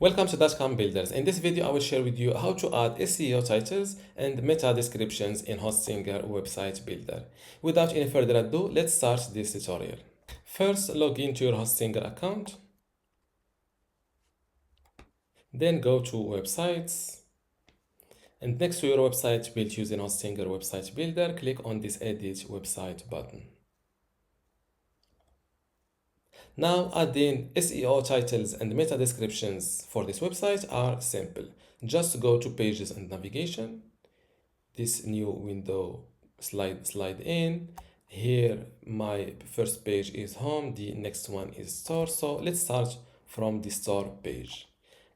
Welcome to dotcom Builders. In this video, I will share with you how to add SEO titles and meta descriptions in Hostinger website builder. Without any further ado, let's start this tutorial. First, log into your Hostinger account. Then go to websites. And next to your website built using Hostinger website builder, click on this edit website button. Now, adding SEO titles and meta descriptions for this website are simple. Just go to pages and navigation. This new window slide in. Here my first page is home, the next one is store. So let's start from the store page.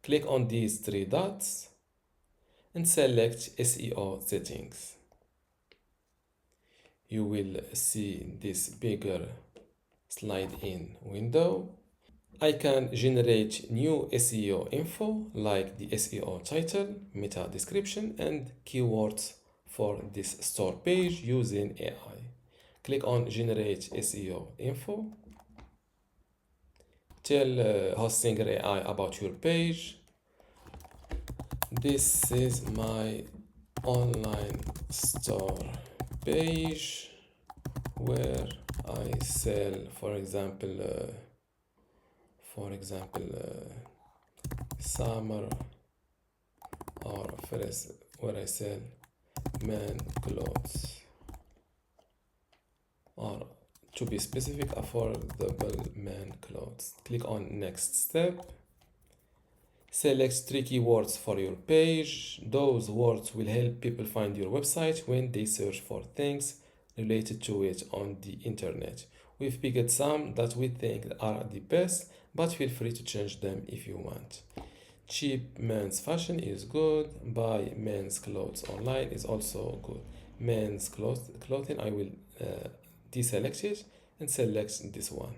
Click on these three dots and select SEO settings. You will see this bigger slide in window. I can generate new SEO info like the SEO title, meta description, and keywords for this store page using AI. Click on generate SEO info. Tell Hostinger AI about your page. This is my online store page where I sell, for example, summer or first where I sell men clothes, or to be specific, affordable men clothes. Click on next step. Select 3 keywords for your page. Those words will help people find your website when they search for things related to it on the internet. We've picked some that we think are the best, but feel free to change them if you want. Cheap men's fashion is good. Buy men's clothes online is also good. Men's clothing, I will deselect it and select this one,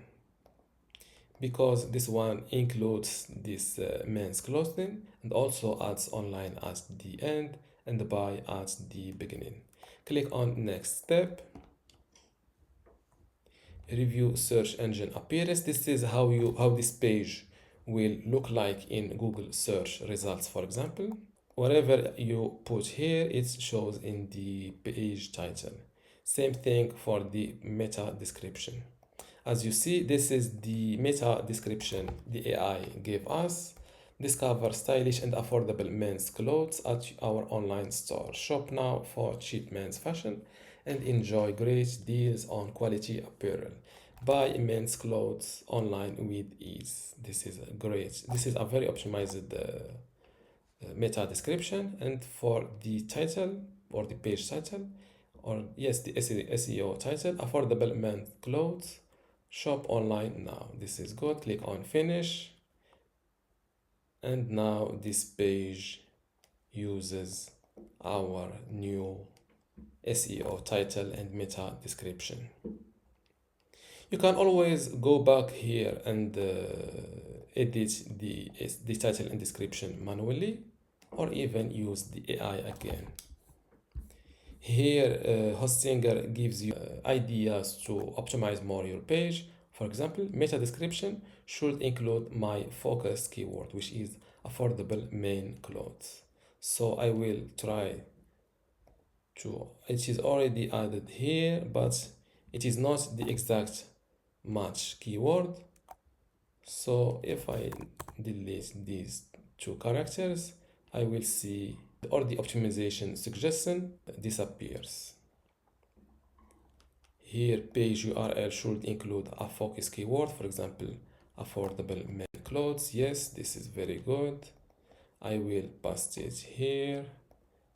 because this one includes this men's clothing and also adds online at the end and buy at the beginning. Click on next step. Review search engine appearance. This is how this page will look like in Google search results, for example. Whatever you put here, it shows in the page title. Same thing for the meta description. As you see, this is the meta description the AI gave us. Discover stylish and affordable men's clothes at our online store. Shop now for cheap men's fashion and enjoy great deals on quality apparel. Buy men's clothes online with ease. This is great. This is a very optimized meta description. And for the title or the page title, or yes, the SEO title, affordable men's clothes. Shop online now. This is good. Click on finish. And now this page uses our new SEO title and meta description. You can always go back here and edit the title and description manually, or even use the AI again. Here, Hostinger gives you ideas to optimize more your page. For example, meta description should include my focus keyword, which is affordable men clothes. So I will try to, it is already added here, but it is not the exact match keyword. So if I delete these 2 characters, I will see, or the optimization suggestion disappears. Here, page URL should include a focus keyword, for example, affordable men clothes. Yes, this is very good. I will paste it here.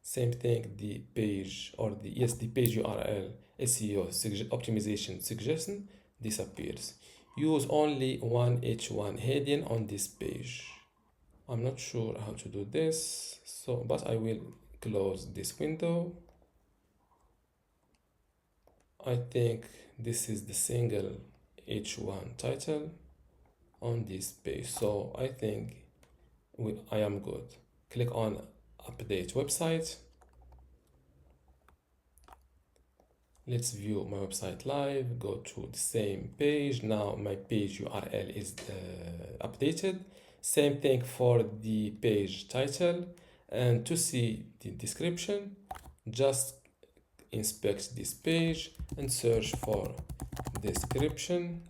Same thing, the page or the page URL SEO optimization suggestion disappears. Use only one H1 heading on this page. I'm not sure how to do this, but I will close this window. I think this is the single H1 title on this page, so I think I am good. Click on update website. Let's view my website live. Go to the same page. Now my page URL is updated. Same thing for the page title. And to see the description, just inspect this page and search for description.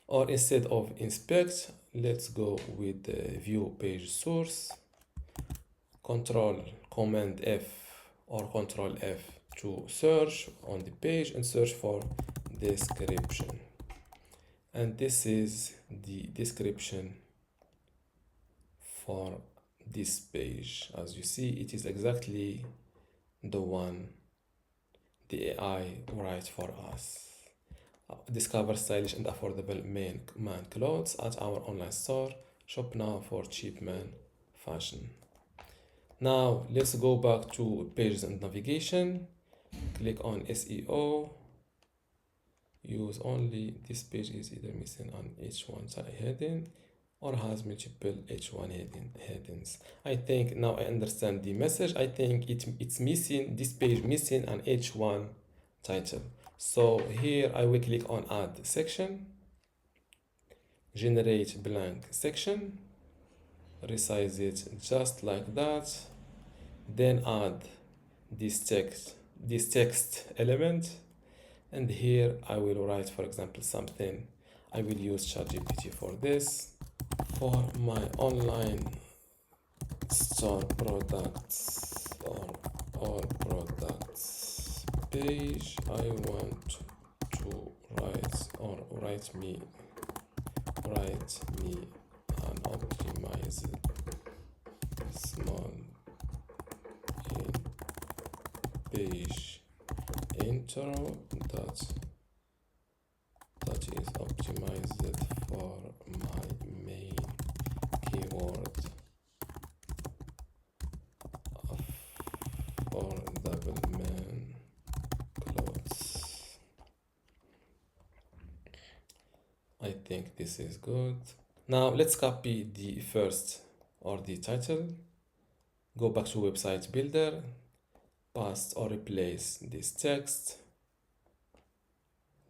Or instead of inspect, let's go with the view page source. Command F or Control F to search on the page and search for description. And this is the description for this page. As you see, it is exactly the one the AI writes for us. Discover stylish and affordable man clothes at our online store. Shop now for cheap man fashion. Now let's go back to pages and navigation. Click on SEO. Use only this page is either missing an H1 heading or has multiple H1 headings. I think now I understand the message. I think it's missing, this page missing an H1 title. So here I will click on add section, generate blank section, resize it just like that, then add this text element, and here I will write, for example, something. I will use ChatGPT for this. For my online store products or all products page, I want to write me an optimized small page intro that is optimized for my main keyword affordable man clothes. I think this is good. Now let's copy the first or the title, go back to website builder, paste or replace this text.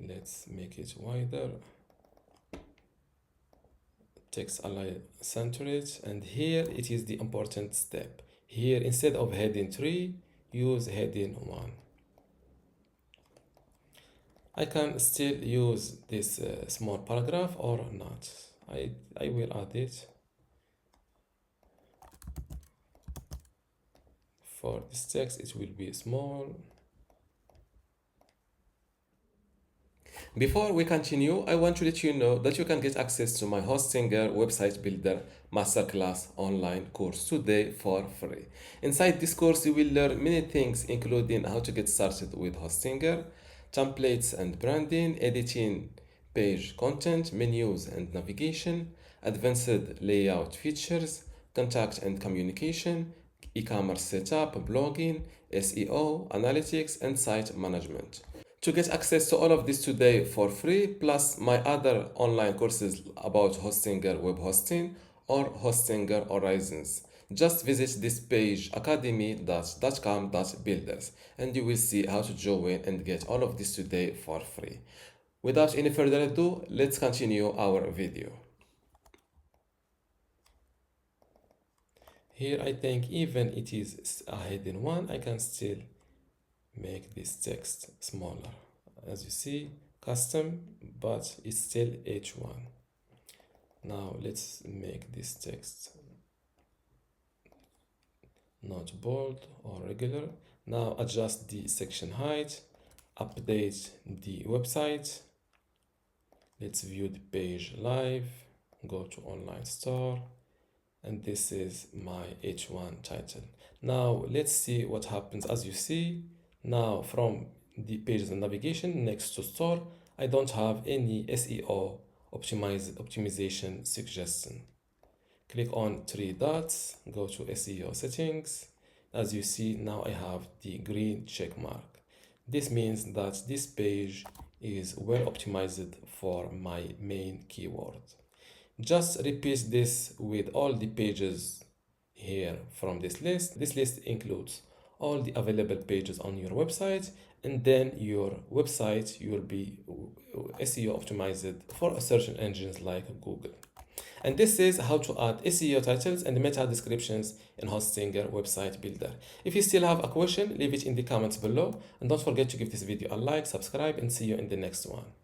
Let's make it wider. Text align, center it, and here it is the important step. Here instead of heading 3, use heading 1. I can still use this small paragraph or not. I will add it. For this text it will be small. Before we continue, I want to let you know that you can get access to my Hostinger Website Builder Masterclass online course today for free. Inside this course, you will learn many things, including how to get started with Hostinger, templates and branding, editing page content, menus and navigation, advanced layout features, contact and communication, e-commerce setup, blogging, SEO, analytics, and site management. To get access to all of this today for free, plus my other online courses about Hostinger web hosting or Hostinger Horizons, just visit this page academy.dotcom.builders and you will see how to join and get all of this today for free. Without any further ado, let's continue our video. Here I think even it is a heading 1, I can still make this text smaller. As you see, custom, but it's still H1. Now let's make this text not bold or regular. Now adjust the section height, update the website. Let's view the page live, go to online store, and this is my H1 title. Now let's see what happens. As you see, now from the pages and navigation next to store, I don't have any SEO optimization suggestion. Click on 3 dots, go to SEO settings. As you see, now I have the green check mark. This means that this page is well optimized for my main keyword. Just repeat this with all the pages here from this list. This list includes all the available pages on your website, and then your website will be SEO optimized for search engines like Google. And this is how to add SEO titles and meta descriptions in Hostinger website builder. If you still have a question, leave it in the comments below, and don't forget to give this video a like, subscribe, and see you in the next one.